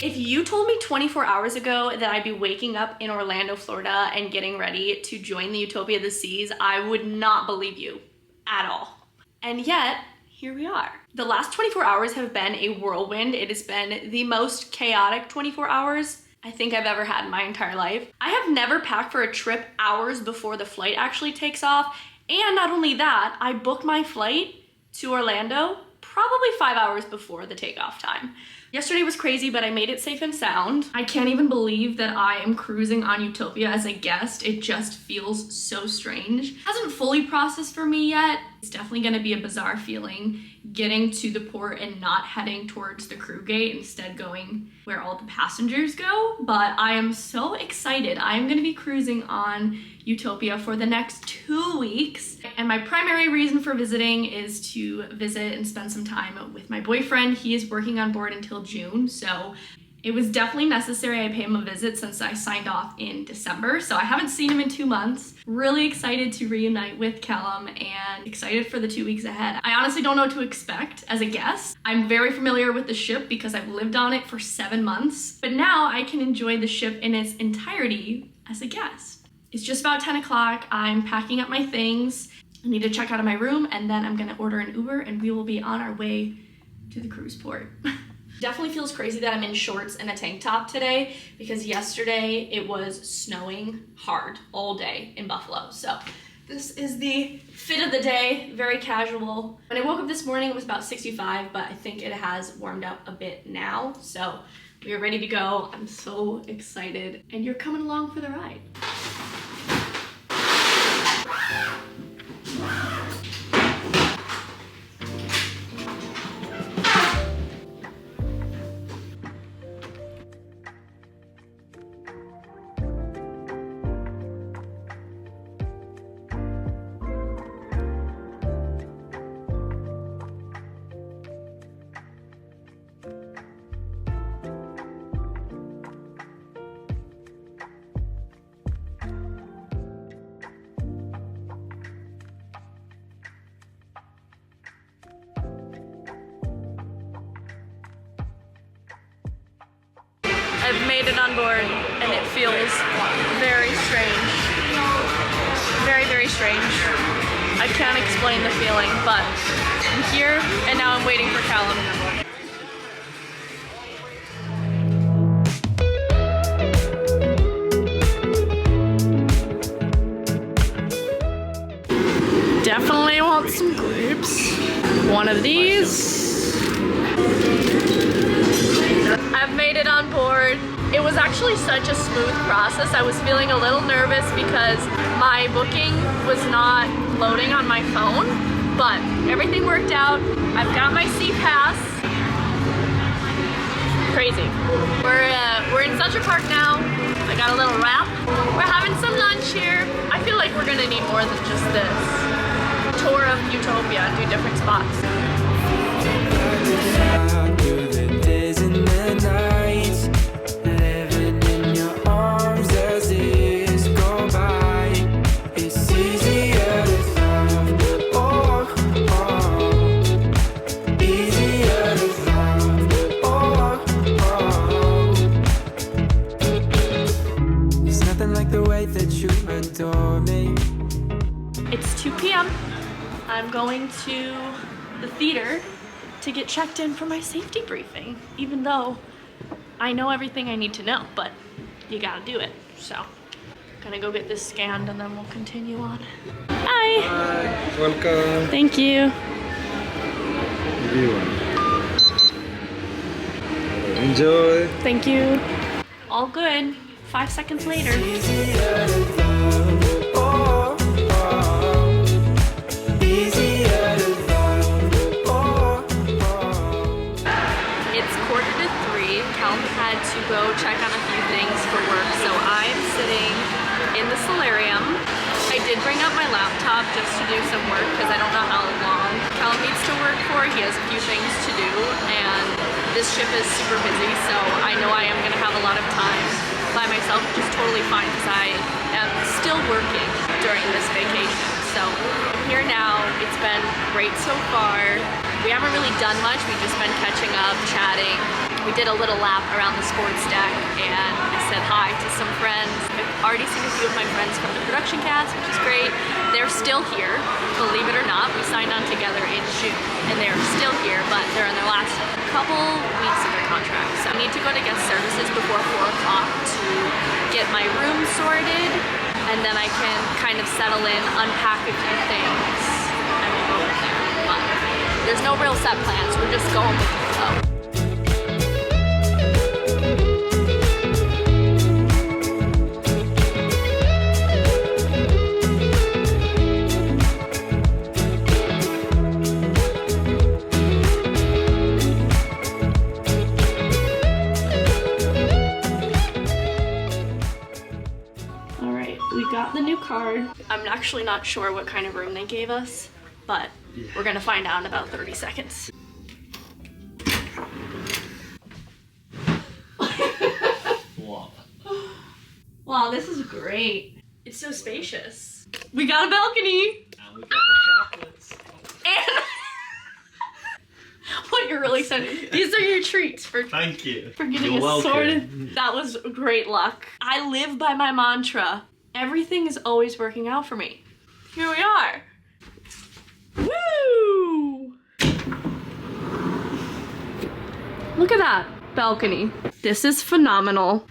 If you told me 24 hours ago that I'd be waking up in Orlando, Florida and getting ready to join the Utopia of the Seas, I would not believe you at all. And yet, here we are. The last 24 hours have been a whirlwind. It has been the most chaotic 24 hours I think I've ever had in my entire life. I have never packed for a trip hours before the flight actually takes off. And not only that, I booked my flight to Orlando probably 5 hours before the takeoff time. Yesterday was crazy, but I made it safe and sound. I can't even believe that I am cruising on Utopia as a guest. It just feels so strange. Hasn't fully processed for me yet. It's definitely gonna be a bizarre feeling getting to the port and not heading towards the crew gate, instead going where all the passengers go. But I am so excited. I am gonna be cruising on Utopia for the next 2 weeks. And my primary reason for visiting is to visit and spend some time with my boyfriend. He is working on board until June, so it was definitely necessary I pay him a visit since I signed off in December. So I haven't seen him in 2 months. Really excited to reunite with Callum and excited for the 2 weeks ahead. I honestly don't know what to expect as a guest. I'm very familiar with the ship because I've lived on it for 7 months, but now I can enjoy the ship in its entirety as a guest. It's just about 10 o'clock. I'm packing up my things. I need to check out of my room and then I'm gonna order an Uber and we will be on our way to the cruise port. Definitely feels crazy that I'm in shorts and a tank top today because yesterday it was snowing hard all day in Buffalo. So this is the fit of the day, very casual. When I woke up this morning, it was about 65, but I think it has warmed up a bit now. So we are ready to go. I'm so excited and you're coming along for the ride. I've made it on board and it feels very strange. Very, very strange. I can't explain the feeling, but I'm here and now I'm waiting for Callum. Definitely want some grapes. One of these. I've made it on board. It was actually such a smooth process. I was feeling a little nervous because my booking was not loading on my phone, but everything worked out. I've got my sea pass. Crazy. We're in Central Park now. I got a little wrap. We're having some lunch here. I feel like we're gonna need more than just this tour of Utopia and do different spots. It's 2 p.m. I'm going to the theater to get checked in for my safety briefing, even though I know everything I need to know, but you gotta do it. So, gonna go get this scanned and then we'll continue on. Hi! Hi, welcome. Thank you. Enjoy. Thank you. All good. 5 seconds later. Had to go check on a few things for work, so I'm sitting in the solarium. I did bring up my laptop just to do some work because I don't know how long Callum needs to work for. He has a few things to do and this ship is super busy, so I know I am going to have a lot of time by myself, which is totally fine because I am still working during this vacation. So I'm here now. It's been great so far. We haven't really done much. We've just been catching up, chatting. We did a little lap around the sports deck and I said hi to some friends. I've already seen a few of my friends from the production cast, which is great. They're still here, believe it or not. We signed on together in June and they're still here, but they're in their last couple weeks of their contract. So I need to go to guest services before 4 o'clock to get my room sorted, and then I can kind of settle in, unpack a few things, and we'll go from there. But there's no real set plans. We're just going with the flow. The new card. I'm actually not sure what kind of room they gave us, but we're gonna find out in about 30 seconds. Wow, this is great. It's so spacious. We got a balcony. And we got the chocolates. And what, you're really excited. These are your treats for Thank you. For getting You're us welcome. sorted. That was great luck. I live by my mantra. Everything is always working out for me. Here we are. Woo! Look at that balcony. This is phenomenal.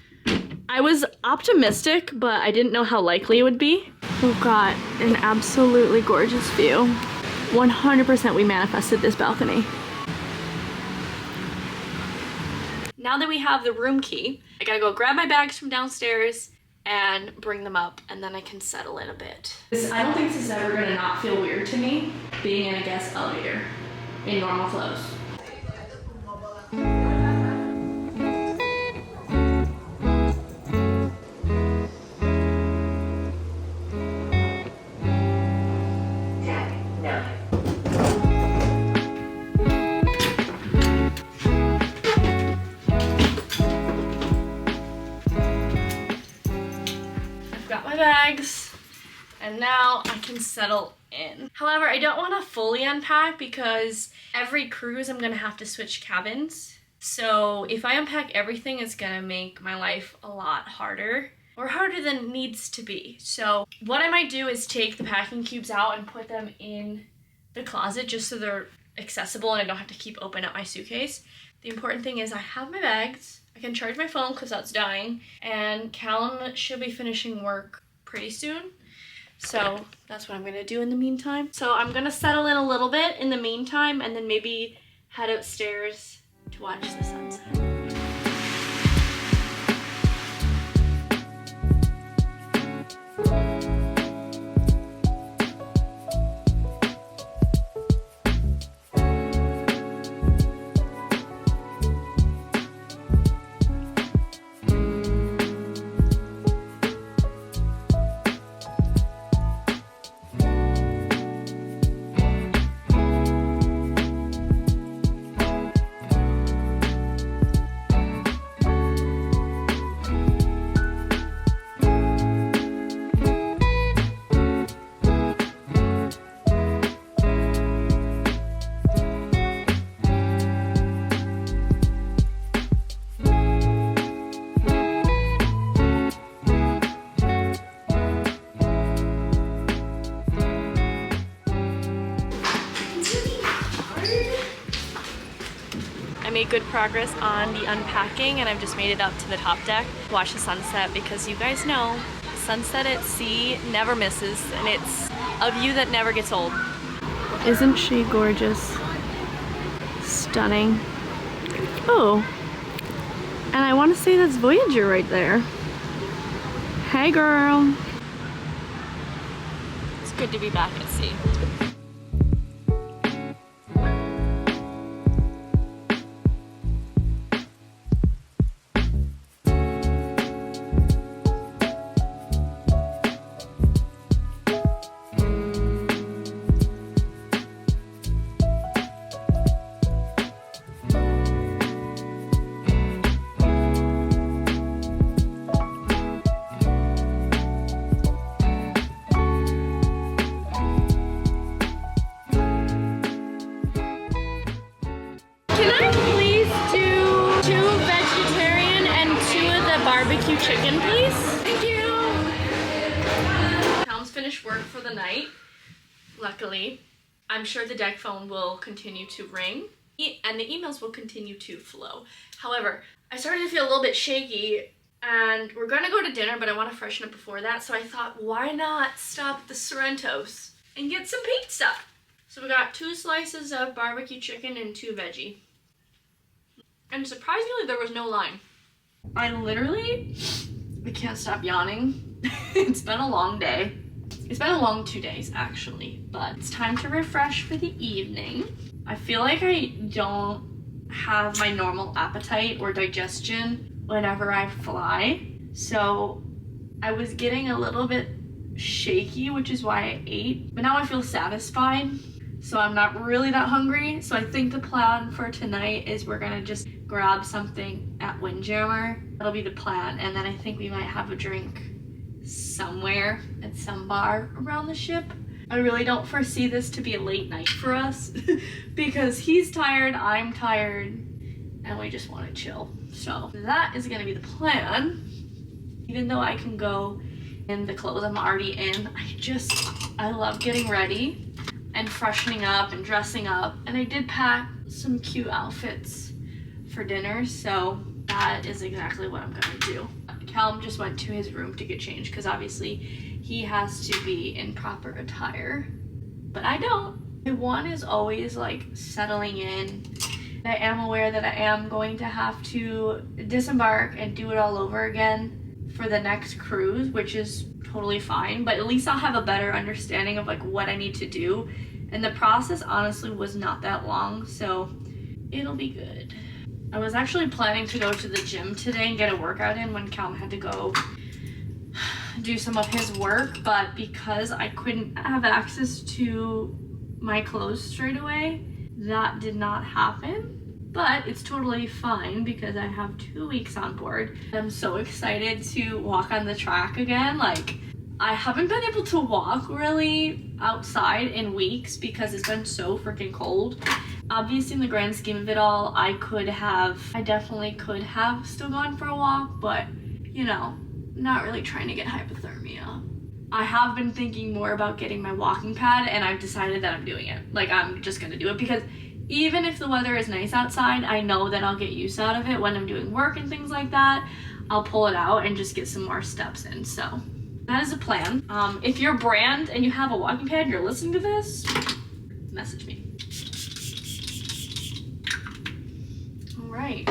I was optimistic, but I didn't know how likely it would be. We've got an absolutely gorgeous view. 100% we manifested this balcony. Now that we have the room key, I gotta go grab my bags from downstairs and bring them up, and then I can settle in a bit. I don't think this is ever gonna not feel weird to me, being in a guest elevator in normal clothes. Bags, and now I can settle in. However, I don't want to fully unpack because every cruise I'm gonna have to switch cabins. So if I unpack everything, it's gonna make my life a lot harder, or harder than it needs to be. So what I might do is take the packing cubes out and put them in the closet just so they're accessible and I don't have to keep opening up my suitcase. The important thing is I have my bags, I can charge my phone because that's dying, and Callum should be finishing work pretty soon. So that's what I'm gonna do in the meantime. So I'm gonna settle in a little bit in the meantime and then maybe head upstairs to watch the sunset. I made good progress on the unpacking and I've just made it up to the top deck to watch the sunset because you guys know sunset at sea never misses and it's a view that never gets old. Isn't she gorgeous? Stunning. Oh, and I want to say that's Voyager right there. Hey girl. It's good to be back at sea. barbecue chicken, please. Thank you. Tom's finished work for the night. Luckily, I'm sure the deck phone will continue to ring and the emails will continue to flow. However, I started to feel a little bit shaky and we're gonna go to dinner, but I want to freshen up before that. So I thought, why not stop at the Sorrento's and get some pizza? So we got 2 slices of barbecue chicken and 2 veggie. And surprisingly, there was no line. I can't stop yawning. It's been a long day. It's been a long 2 days, actually, but it's time to refresh for the evening. I feel like I don't have my normal appetite or digestion whenever I fly. So I was getting a little bit shaky, which is why I ate. But now I feel satisfied, so I'm not really that hungry. So I think the plan for tonight is we're gonna just grab something at Windjammer. That'll be the plan. And then I think we might have a drink somewhere at some bar around the ship. I really don't foresee this to be a late night for us because he's tired, I'm tired, and we just want to chill. So that is gonna be the plan. Even though I can go in the clothes I'm already in, I love getting ready and freshening up and dressing up. And I did pack some cute outfits for dinner, so that is exactly what I'm gonna do. Callum just went to his room to get changed because obviously he has to be in proper attire, but I don't. My one is always like settling in. I am aware that I am going to have to disembark and do it all over again for the next cruise, which is totally fine, but at least I'll have a better understanding of like what I need to do. And the process honestly was not that long, so it'll be good. I was actually planning to go to the gym today and get a workout in when Callum had to go do some of his work, but because I couldn't have access to my clothes straight away, that did not happen. But it's totally fine because I have 2 weeks on board. I'm so excited to walk on the track again. Like, I haven't been able to walk really outside in weeks because it's been so freaking cold. Obviously, in the grand scheme of it all, I definitely could have still gone for a walk, but you know, not really trying to get hypothermia. I have been thinking more about getting my walking pad, and I've decided that I'm doing it. Like, I'm just gonna do it because even if the weather is nice outside, I know that I'll get use out of it when I'm doing work and things like that. I'll pull it out and just get some more steps in. So that is a plan. If you're brand and you have a walking pad, you're listening to this, message me. All right,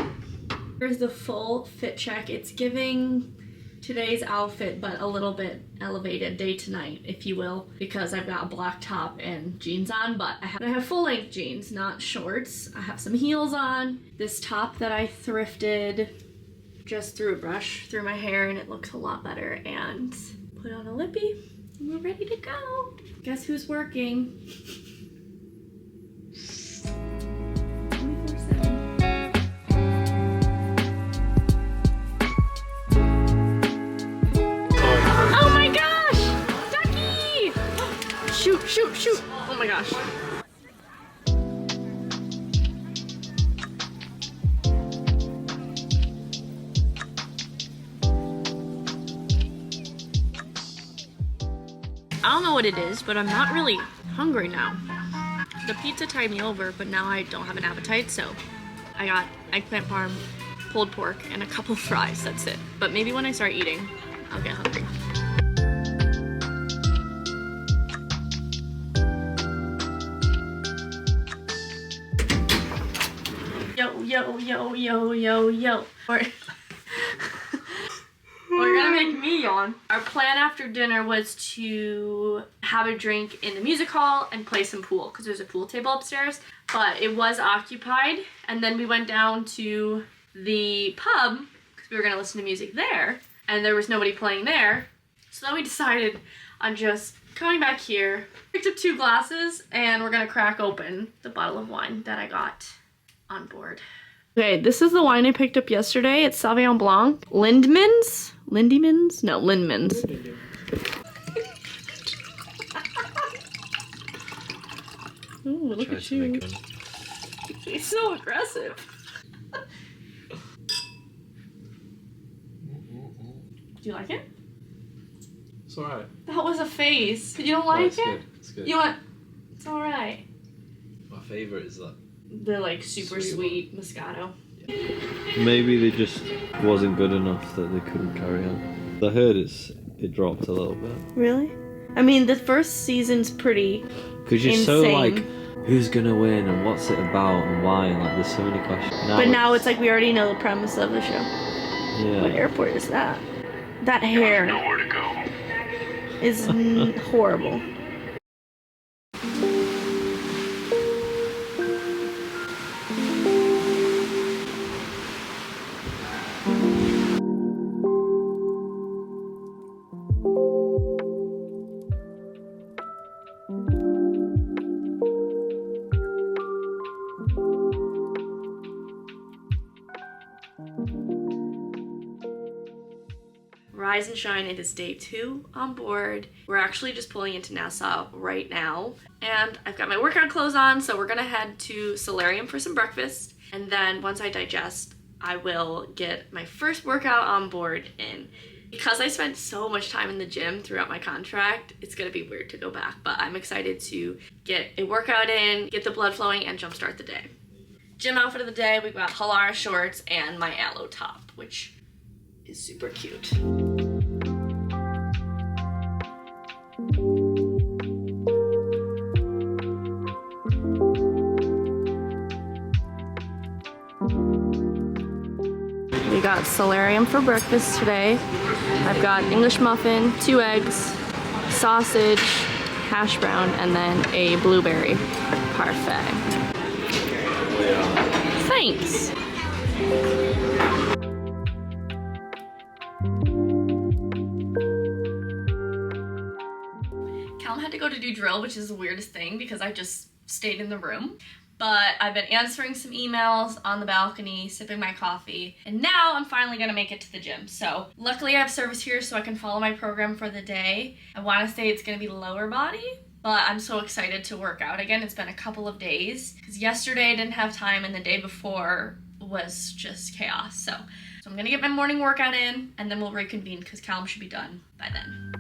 here's the full fit check. It's giving today's outfit, but a little bit elevated day to night, if you will, because I've got a black top and jeans on, but I have full length jeans, not shorts. I have some heels on. This top that I thrifted, just threw a brush through my hair and it looks a lot better, and put on a lippy and we're ready to go. Guess who's working? 24/7. Oh my gosh! Ducky! Shoot, shoot, shoot! Oh my gosh. I don't know what it is, but I'm not really hungry now. The pizza tied me over, but now I don't have an appetite, so I got eggplant parm, pulled pork, and a couple fries, that's it. But maybe when I start eating, I'll get hungry. Yo, yo, yo, yo, yo, yo. Well, you're gonna make me yawn. Our plan after dinner was to have a drink in the music hall and play some pool because there's a pool table upstairs, but it was occupied. And then we went down to the pub because we were gonna listen to music there, and there was nobody playing there. So then we decided on just coming back here, picked up 2 glasses, and we're gonna crack open the bottle of wine that I got on board. Okay, this is the wine I picked up yesterday. It's Sauvignon Blanc. Lindemans? Lindemans? No, Lindemans. Ooh, look at you. He's so aggressive. Do you like it? It's alright. That was a face. You don't like it's it? Good. It's good. You want? It's all right. My favourite is that. The like super sweet Moscato. Maybe they just wasn't good enough that they couldn't carry on. I heard it dropped a little bit. Really? I mean, the first season's pretty Because you're so like, who's gonna win and what's it about and why, and like there's so many questions. Now it's like we already know the premise of the show. Yeah. What airport is that? That hair Nowhere to go. is horrible. Rise and shine, it is day 2 on board. We're actually just pulling into Nassau right now. And I've got my workout clothes on, so we're gonna head to Solarium for some breakfast. And then once I digest, I will get my first workout on board in. Because I spent so much time in the gym throughout my contract, it's gonna be weird to go back, but I'm excited to get a workout in, get the blood flowing, and jumpstart the day. Gym outfit of the day, we've got halara shorts and my aloe top, which is super cute. We got solarium for breakfast today. I've got English muffin, 2 eggs, sausage, hash brown, and then a blueberry parfait. Thanks. Callum had to go to do drill, which is the weirdest thing because I just stayed in the room. But I've been answering some emails on the balcony, sipping my coffee, and now I'm finally gonna make it to the gym. So luckily I have service here so I can follow my program for the day. I wanna say it's gonna be lower body, but I'm so excited to work out again. It's been a couple of days because yesterday I didn't have time and the day before was just chaos. So I'm gonna get my morning workout in and then we'll reconvene because Callum should be done by then.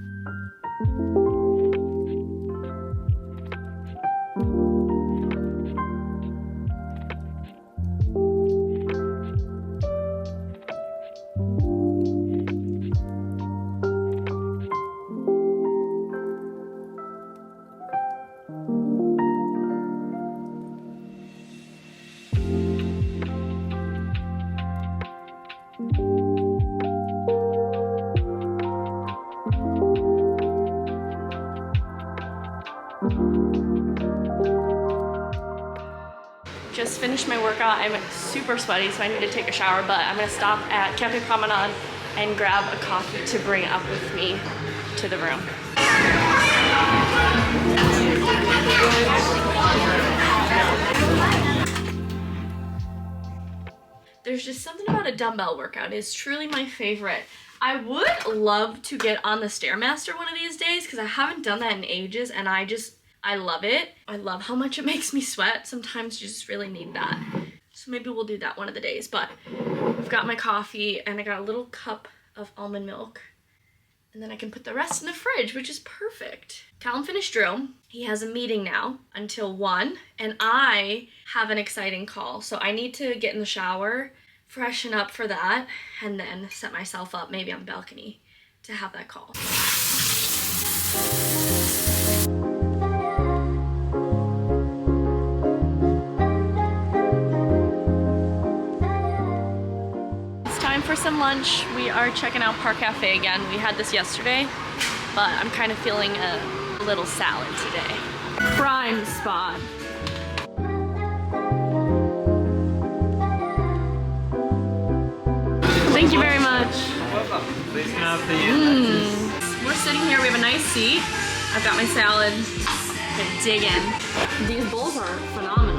Just finished my workout. I'm super sweaty, so I need to take a shower, but I'm gonna stop at Cafe Promenade and grab a coffee to bring up with me to the room. There's just something about a dumbbell workout. It's truly my favorite. I would love to get on the Stairmaster one of these days because I haven't done that in ages and I love it. I love how much it makes me sweat. Sometimes you just really need that. So maybe we'll do that one of the days. But I've got my coffee and I got a little cup of almond milk. And then I can put the rest in the fridge, which is perfect. Callum finished drill. He has a meeting now until 1. And I have an exciting call. So I need to get in the shower, freshen up for that, and then set myself up maybe on the balcony to have that call. For some lunch, we are checking out Park Cafe again. We had this yesterday, but I'm kind of feeling a little salad today. Prime spot. Thank you very much. Please can I have the We're sitting here, we have a nice seat. I've got my salad. I'm gonna dig in. These bowls are phenomenal.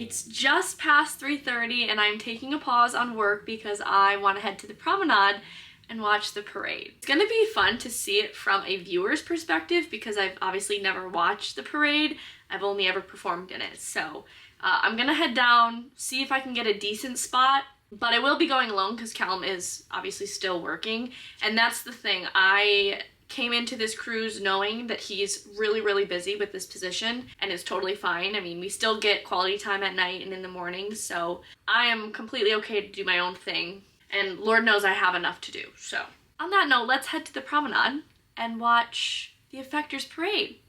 It's just past 3:30 and I'm taking a pause on work because I want to head to the promenade and watch the parade. It's gonna be fun to see it from a viewer's perspective because I've obviously never watched the parade. I've only ever performed in it. So I'm gonna head down, see if I can get a decent spot, but I will be going alone because Callum is obviously still working. And that's the thing, I came into this cruise knowing that he's really, really busy with this position and it's totally fine. I mean, we still get quality time at night and in the morning, so I am completely okay to do my own thing. And Lord knows I have enough to do. So on that note, let's head to the promenade and watch the Effectors Parade.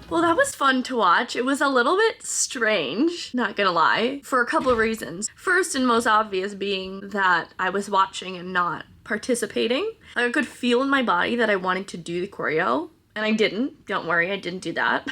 Well, that was fun to watch. It was a little bit strange, not gonna lie, for a couple of reasons. First and most obvious being that I was watching and not participating. Like, I could feel in my body that I wanted to do the choreo, and I didn't. Don't worry, I didn't do that.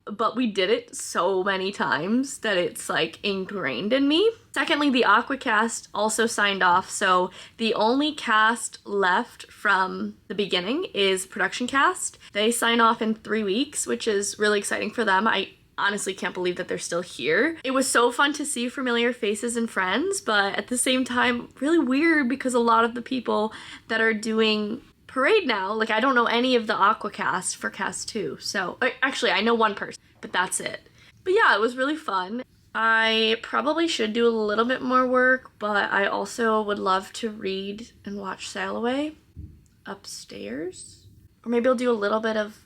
But we did it so many times that it's like ingrained in me. Secondly, the Aqua cast also signed off, so the only cast left from the beginning is production cast. They sign off in 3 weeks, which is really exciting for them. I honestly can't believe that they're still here. It was so fun to see familiar faces and friends, but at the same time, really weird because a lot of the people that are doing parade now, like, I don't know any of the Aqua cast for cast 2, so actually I know one person, but that's it. But yeah, it was really fun. I probably should do a little bit more work, but I also would love to read and watch Sail Away upstairs, or maybe I'll do a little bit of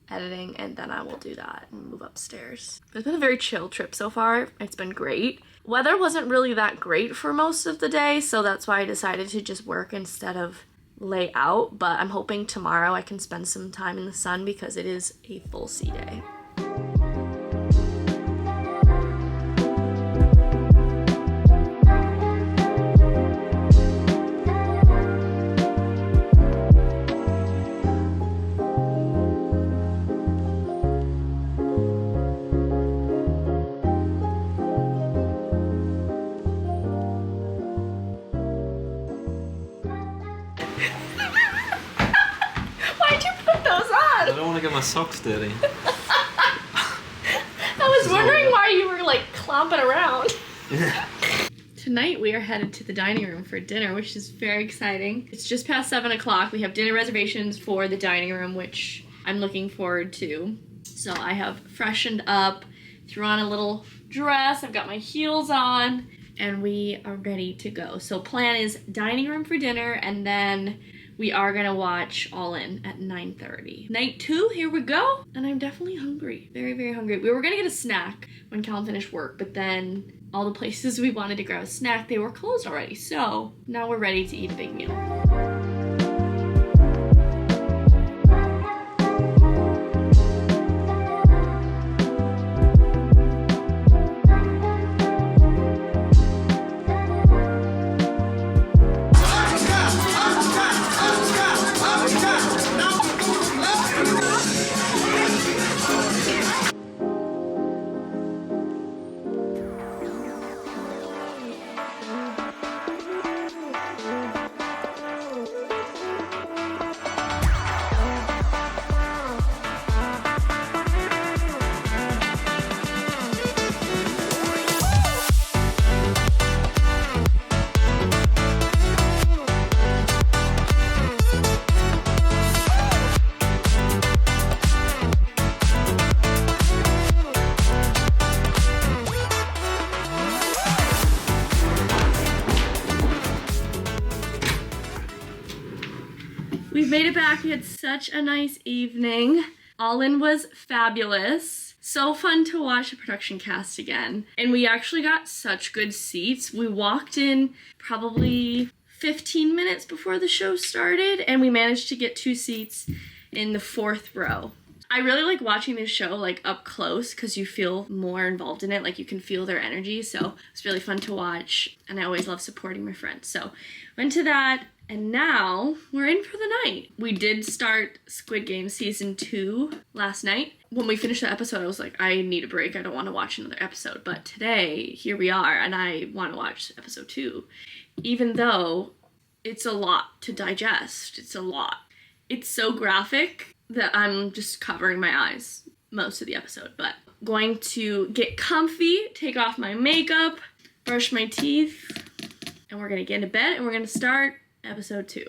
editing and then I will do that and move upstairs. It's been a very chill trip so far. It's been great. Weather wasn't really that great for most of the day, so that's why I decided to just work instead of lay out, but I'm hoping tomorrow I can spend some time in the sun because it is a full sea day. Why'd you put those on? I don't want to get my socks dirty. I was wondering why you were like clomping around. Tonight we are headed to the dining room for dinner, which is very exciting. It's just past 7 o'clock. We have dinner reservations for the dining room, which I'm looking forward to. So I have freshened up, threw on a little dress, I've got my heels on, and we are ready to go. So plan is dining room for dinner, and then we are gonna watch All In at 9:30. Night 2, here we go. And I'm definitely hungry, very, very hungry. We were gonna get a snack when Callum finished work, but then all the places we wanted to grab a snack, they were closed already. So now we're ready to eat a big meal. We've made it back. We had such a nice evening. All In was fabulous. So fun to watch the production cast again. And we actually got such good seats. We walked in probably 15 minutes before the show started, and we managed to get 2 seats in the 4th row. I really like watching this show like up close because you feel more involved in it. Like you can feel their energy. So it's really fun to watch. And I always love supporting my friends. So went to that. And now we're in for the night. We did start Squid Game season 2 last night. When we finished the episode, I was like, I need a break. I don't want to watch another episode. But today, here we are, and I want to watch episode 2. Even though it's a lot to digest. It's a lot. It's so graphic that I'm just covering my eyes most of the episode. But going to get comfy, take off my makeup, brush my teeth, and we're going to get into bed, and we're going to start episode 2.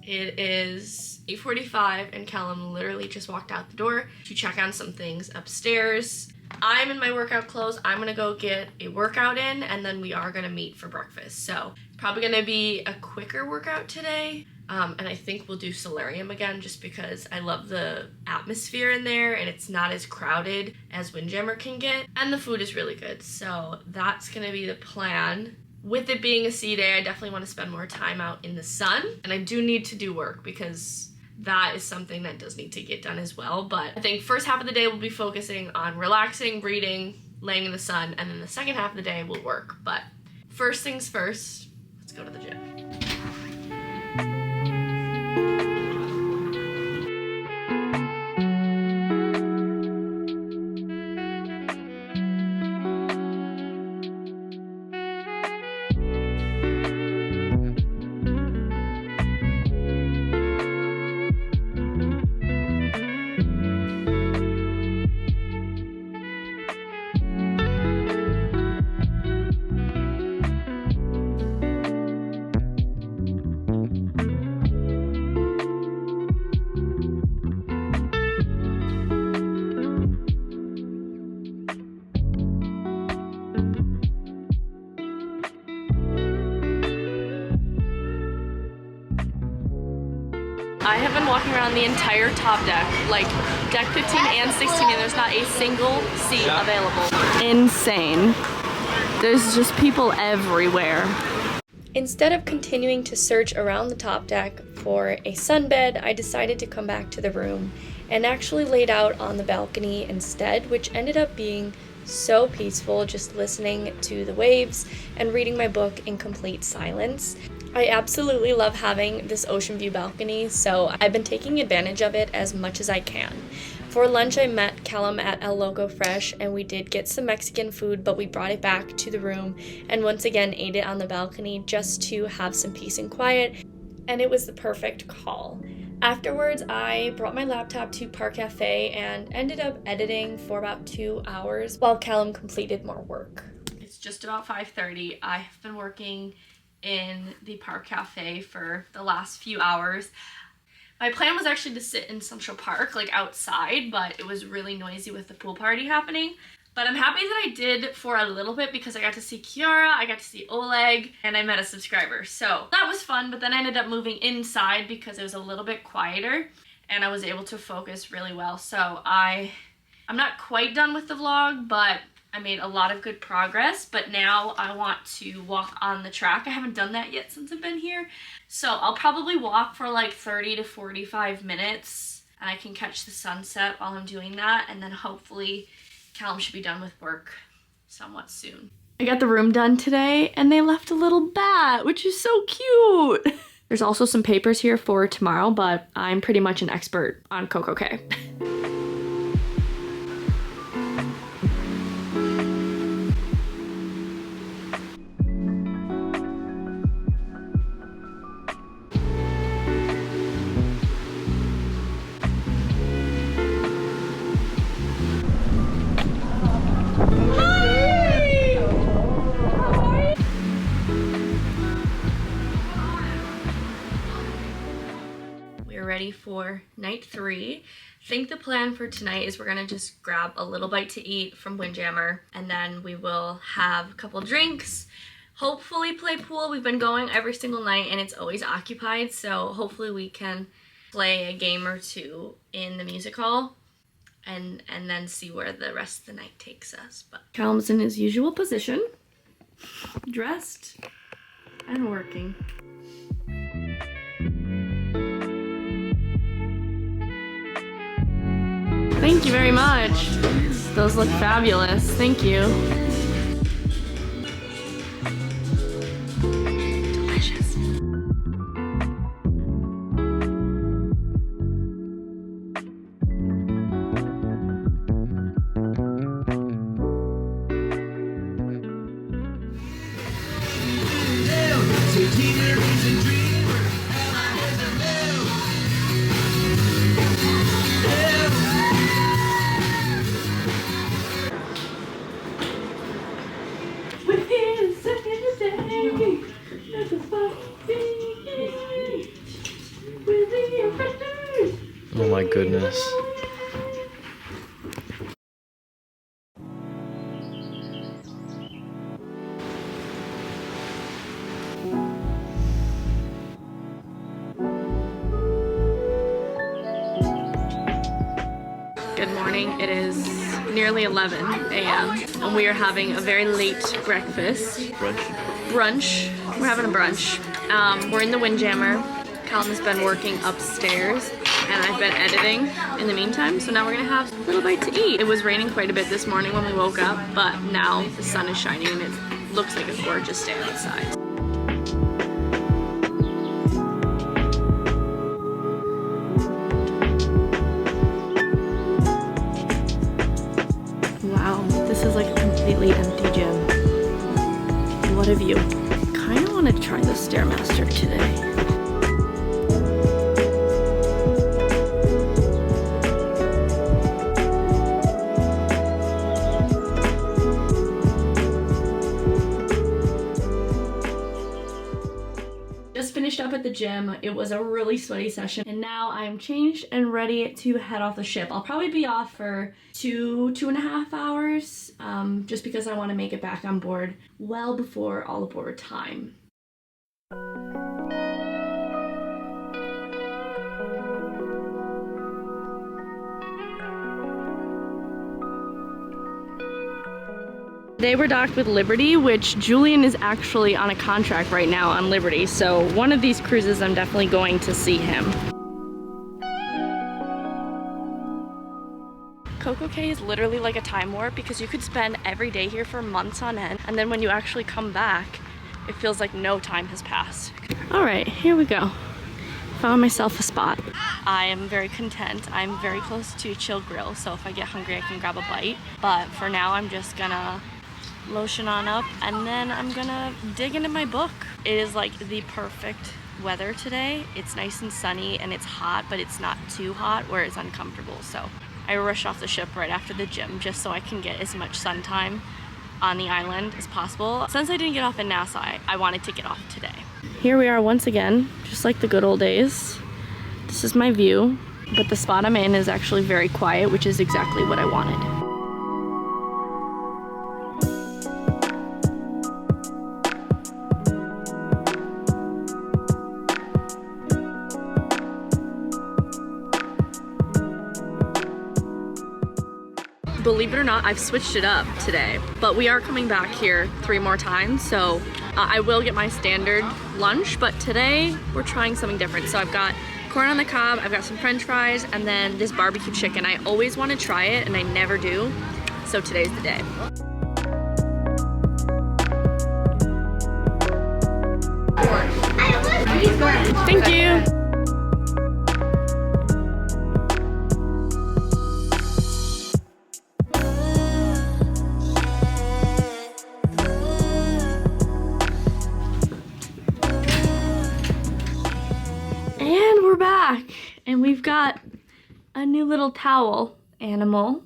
It is 8:45 and Callum literally just walked out the door to check on some things upstairs. I'm in my workout clothes. I'm gonna go get a workout in, and then we are gonna meet for breakfast. So probably gonna be a quicker workout today. And I think we'll do solarium again just because I love the atmosphere in there and it's not as crowded as Windjammer can get. And the food is really good. So that's gonna be the plan. With it being a sea day, I definitely want to spend more time out in the sun. And I do need to do work because that is something that does need to get done as well. But I think first half of the day we'll be focusing on relaxing, reading, laying in the sun, and then the second half of the day will work. But first things first, let's go to the gym. I have been walking around the entire top deck, like deck 15 and 16, and there's not a single seat available. Insane. There's just people everywhere. Instead of continuing to search around the top deck for a sunbed, I decided to come back to the room and actually laid out on the balcony instead, which ended up being so peaceful, just listening to the waves and reading my book in complete silence. I absolutely love having this ocean view balcony, so I've been taking advantage of it as much as I can. For lunch, I met Callum at El Loco Fresh, and we did get some Mexican food, but we brought it back to the room and once again ate it on the balcony just to have some peace and quiet, and it was the perfect call. Afterwards, I brought my laptop to Park Cafe and ended up editing for about 2 hours while Callum completed more work. It's just about 5:30. I have been working in the Park Cafe for the last few hours. My plan was actually to sit in Central Park, like outside, but it was really noisy with the pool party happening. But I'm happy that I did for a little bit because I got to see Kiara, I got to see Oleg, and I met a subscriber. So that was fun, but then I ended up moving inside because it was a little bit quieter and I was able to focus really well. So I'm not quite done with the vlog, but I made a lot of good progress, but now I want to walk on the track. I haven't done that yet since I've been here. So I'll probably walk for like 30 to 45 minutes and I can catch the sunset while I'm doing that. And then hopefully Callum should be done with work somewhat soon. I got the room done today and they left a little bat, which is so cute. There's also some papers here for tomorrow, but I'm pretty much an expert on CocoCay. Ready for night 3. I think the plan for tonight is we're gonna just grab a little bite to eat from Windjammer and then we will have a couple drinks, hopefully play pool. We've been going every single night and it's always occupied, so hopefully we can play a game or two in the music hall, and then see where the rest of the night takes us. But Callum's in his usual position, dressed and working. Thank you very much. Those look fabulous. Thank you. Delicious. Oh my goodness. Good morning. It is nearly 11 a.m. and we are having a very late breakfast. Brunch. We're having a brunch. We're in the Windjammer. Callum has been working upstairs and I've been editing in the meantime, so now we're gonna have a little bite to eat. It was raining quite a bit this morning when we woke up, but now the sun is shining and it looks like a gorgeous day outside. Wow, this is like a completely empty gym. What a view. I kind of want to try the Stairmaster today. Just finished up at the gym. It was a really sweaty session and now I'm changed and ready to head off the ship. I'll probably be off for 2.5 hours just because I want to make it back on board well before all aboard time. Today we're docked with Liberty, which Julian is actually on a contract right now on Liberty, so one of these cruises I'm definitely going to see him. CocoCay is literally like a time warp because you could spend every day here for months on end, and then when you actually come back, it feels like no time has passed. All right, here we go. Found myself a spot. I am very content. I'm very close to a chill grill, so if I get hungry, I can grab a bite. But for now, I'm just gonna lotion on up and then I'm gonna dig into my book. It is like the perfect weather today. It's nice and sunny and it's hot, but it's not too hot where it's uncomfortable. So I rushed off the ship right after the gym just so I can get as much sun time on the island as possible. Since I didn't get off in Nassau, I wanted to get off today. Here we are once again, just like the good old days. This is my view, but the spot I'm in is actually very quiet, which is exactly what I wanted. Believe it or not, I've switched it up today, but we are coming back here 3 more times, so I will get my standard lunch, but today we're trying something different. So I've got corn on the cob, I've got some french fries, and then this barbecue chicken. I always want to try it, and I never do, so today's the day. Thank you. And we're back, and we've got a new little towel animal.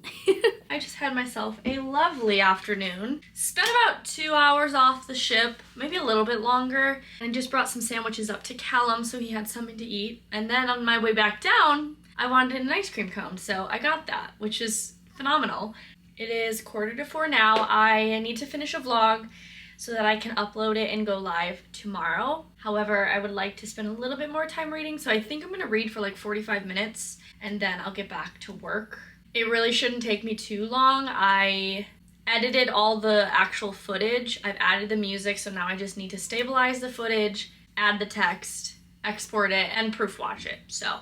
I just had myself a lovely afternoon. Spent about 2 hours off the ship, maybe a little bit longer, and just brought some sandwiches up to Callum so he had something to eat. And then on my way back down, I wanted an ice cream cone, so I got that, which is phenomenal. It is 3:45 now. I need to finish a vlog so that I can upload it and go live tomorrow. However, I would like to spend a little bit more time reading, so I think I'm gonna read for like 45 minutes and then I'll get back to work. It really shouldn't take me too long. I edited all the actual footage. I've added the music, so now I just need to stabilize the footage, add the text, export it, and proof watch it. So,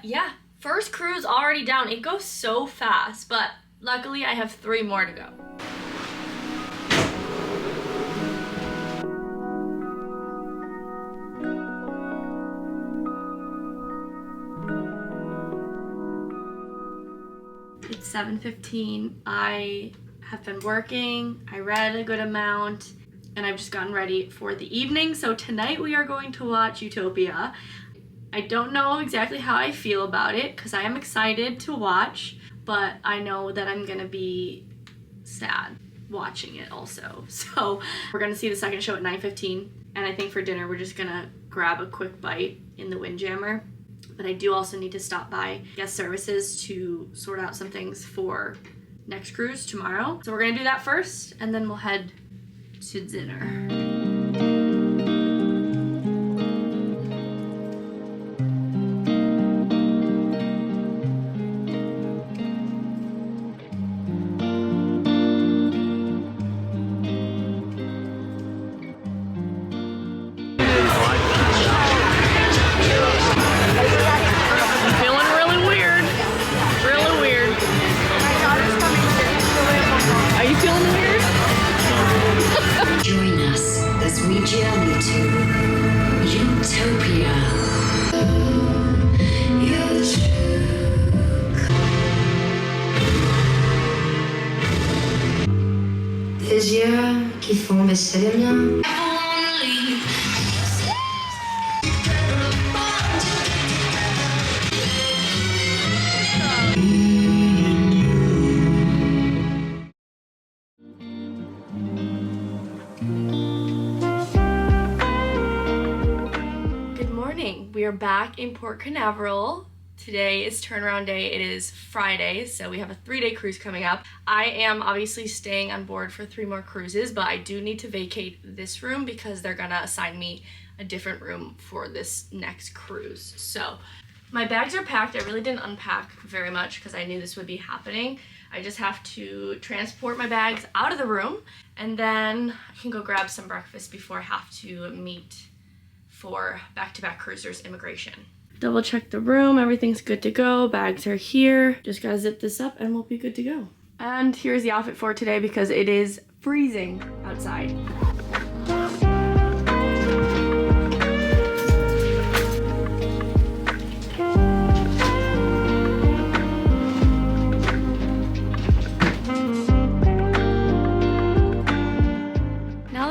yeah. First cruise already down. It goes so fast, but luckily I have 3 more to go. It's 7:15. I have been working. I read a good amount, and I've just gotten ready for the evening. So tonight we are going to watch Utopia. I don't know exactly how I feel about it because I am excited to watch, but I know that I'm gonna be sad watching it also. So we're gonna see the second show at 9:15, and I think for dinner we're just gonna grab a quick bite in the Windjammer. But I do also need to stop by guest services to sort out some things for next cruise tomorrow. So we're gonna do that first, and then we'll head to dinner. Utopia. Tes yeux qui font baisser les miens. We are back in Port Canaveral. Today is turnaround day. It is Friday, so we have a 3-day cruise coming up. I am obviously staying on board for 3 more cruises, but I do need to vacate this room because they're gonna assign me a different room for this next cruise. So my bags are packed. I really didn't unpack very much because I knew this would be happening. I just have to transport my bags out of the room, and then I can go grab some breakfast before I have to meet for back-to-back cruisers immigration. Double check the room, everything's good to go, bags are here. Just gotta zip this up and we'll be good to go. And here's the outfit for today because it is freezing outside.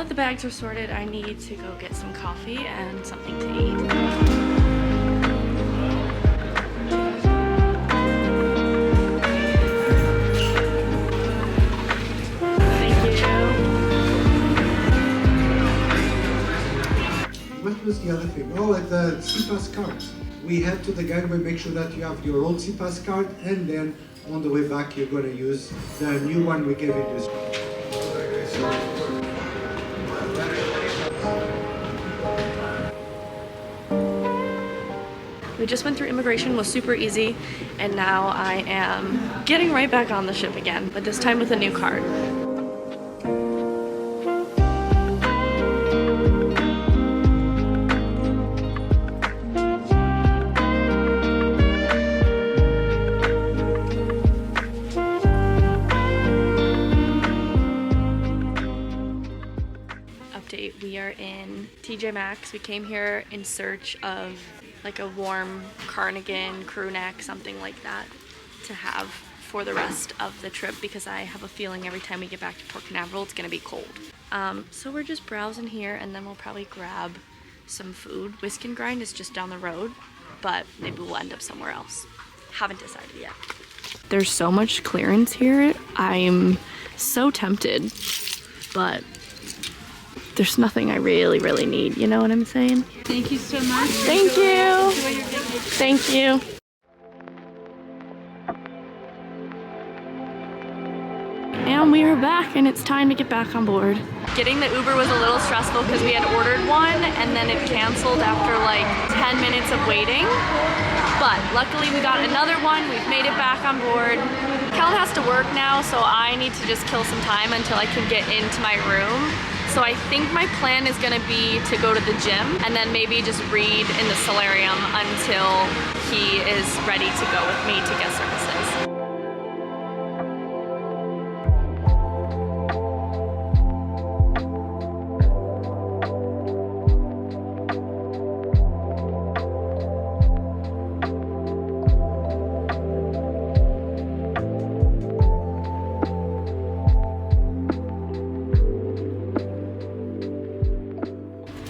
The bags are sorted. I need to go get some coffee and something to eat. Thank you. What was the other thing? Oh, at the CPAS card. We head to the gangway, make sure that you have your old CPAS card, and then on the way back you're going to use the new one we gave you this. We just went through immigration, was super easy, and now I am getting right back on the ship again, but this time with a new card. Update, we are in TJ Maxx. We came here in search of like a warm cardigan, crew neck, something like that to have for the rest of the trip because I have a feeling every time we get back to Port Canaveral it's gonna be cold. So we're just browsing here and then we'll probably grab some food. Whisk and Grind is just down the road, but maybe we'll end up somewhere else. Haven't decided yet. There's so much clearance here. I'm so tempted, but there's nothing I really need, you know what I'm saying? Thank you so much. Thank you. Thank you. And we are back, and it's time to get back on board. Getting the Uber was a little stressful because we had ordered one and then it canceled after like 10 minutes of waiting. But luckily we got another one. We've made it back on board. Callum has to work now, so I need to just kill some time until I can get into my room. So I think my plan is gonna be to go to the gym and then maybe just read in the solarium until he is ready to go with me to get services.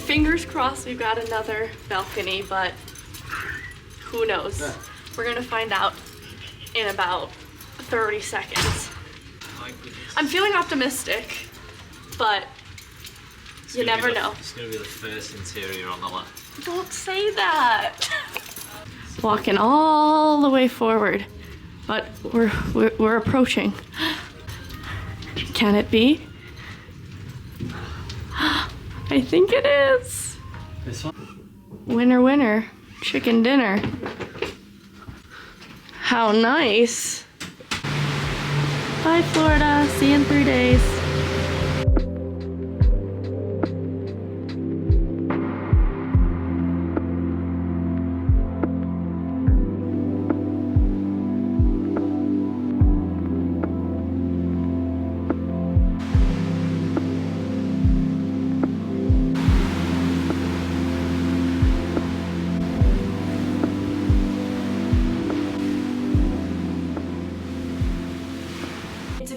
Fingers crossed we've got another balcony, but who knows? We're gonna find out in about 30 seconds. I'm feeling optimistic, but you never know. It's gonna be the first interior on the left. Don't say that. Walking all the way forward, but we're approaching. Can it be? I think it is. This one? Winner, winner, chicken dinner. How nice. Bye, Florida. See you in 3 days.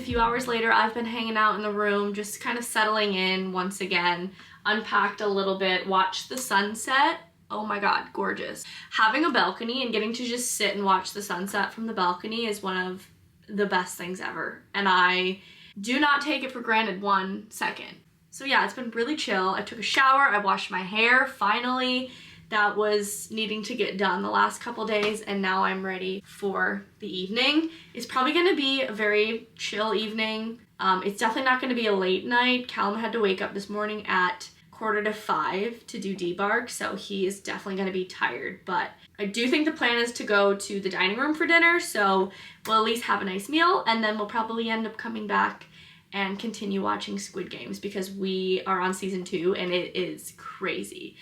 Few hours later, I've been hanging out in the room, just kind of settling in once again, unpacked a little bit, watched the sunset. Oh my god, gorgeous. Having a balcony and getting to just sit and watch the sunset from the balcony is one of the best things ever, and I do not take it for granted 1 second. So yeah, it's been really chill. I took a shower, I washed my hair, finally. That was needing to get done the last couple days, and now I'm ready for the evening. It's probably gonna be a very chill evening. It's definitely not gonna be a late night. Callum had to wake up this morning at 4:45 to do debark, so he is definitely gonna be tired. But I do think the plan is to go to the dining room for dinner, so we'll at least have a nice meal, and then we'll probably end up coming back and continue watching Squid Games because we are on season 2 and it is crazy.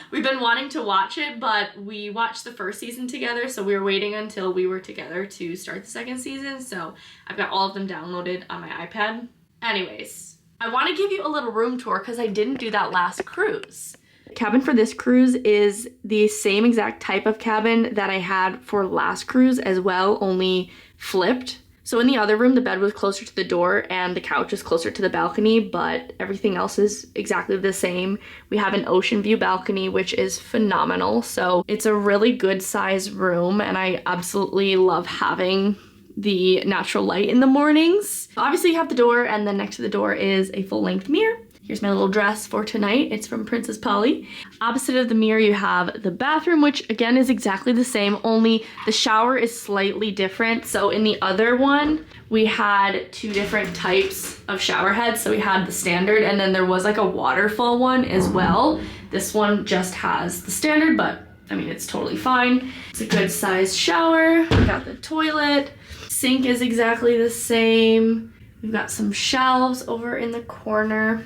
We've been wanting to watch it, but we watched the first season together, so we were waiting until we were together to start the second season, so I've got all of them downloaded on my iPad. Anyways, I want to give you a little room tour because I didn't do that last cruise. The cabin for this cruise is the same exact type of cabin that I had for last cruise as well, only flipped. So in the other room, the bed was closer to the door and the couch is closer to the balcony, but everything else is exactly the same. We have an ocean view balcony, which is phenomenal. So it's a really good size room, and I absolutely love having the natural light in the mornings. Obviously you have the door, and then next to the door is a full-length mirror. Here's my little dress for tonight. It's from Princess Polly. Opposite of the mirror, you have the bathroom, which again is exactly the same, only the shower is slightly different. So in the other one, we had 2 different types of shower heads. So we had the standard, and then there was like a waterfall one as well. This one just has the standard, but I mean, it's totally fine. It's a good sized shower. We got the toilet. Sink is exactly the same. We've got some shelves over in the corner.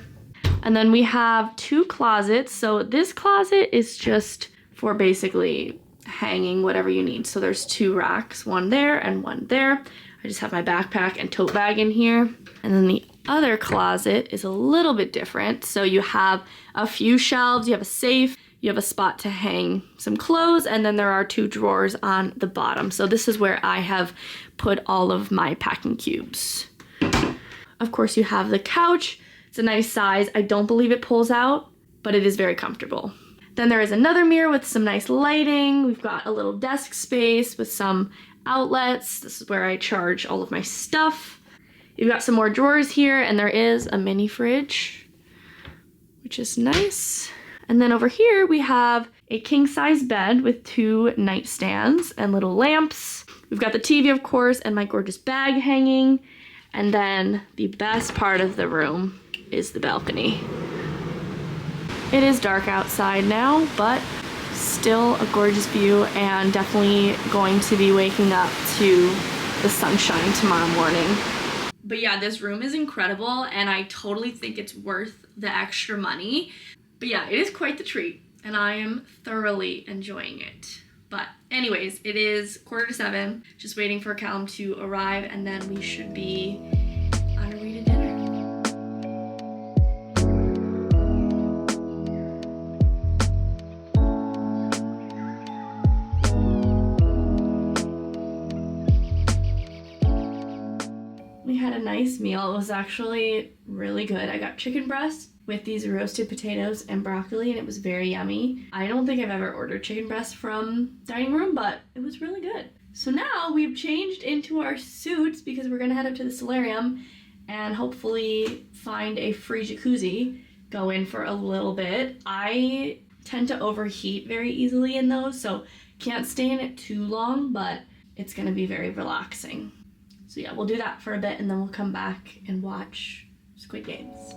And then we have 2 closets. So this closet is just for basically hanging whatever you need. So there's 2 racks, one there and one there. I just have my backpack and tote bag in here. And then the other closet is a little bit different. So you have a few shelves, you have a safe, you have a spot to hang some clothes, and then there are 2 drawers on the bottom. So this is where I have put all of my packing cubes. Of course, you have the couch. It's a nice size. I don't believe it pulls out, but it is very comfortable. Then there is another mirror with some nice lighting. We've got a little desk space with some outlets. This is where I charge all of my stuff. You've got some more drawers here, and there is a mini fridge, which is nice. And then over here we have a king-size bed with 2 nightstands and little lamps. We've got the TV, of course, and my gorgeous bag hanging. And then the best part of the room is the balcony. It is dark outside now, but still a gorgeous view, and definitely going to be waking up to the sunshine tomorrow morning. But yeah, this room is incredible, and I totally think it's worth the extra money. But yeah, it is quite the treat, and I am thoroughly enjoying it. But anyways, it is 6:45, just waiting for Callum to arrive, and then we should be on our way to dinner. We had a nice meal. It was actually really good. I got chicken breast with these roasted potatoes and broccoli, and it was very yummy. I don't think I've ever ordered chicken breast from dining room, but it was really good. So now we've changed into our suits because we're gonna head up to the solarium and hopefully find a free jacuzzi, go in for a little bit. I tend to overheat very easily in those, so can't stay in it too long, but it's gonna be very relaxing. So yeah, we'll do that for a bit and then we'll come back and watch Squid Games.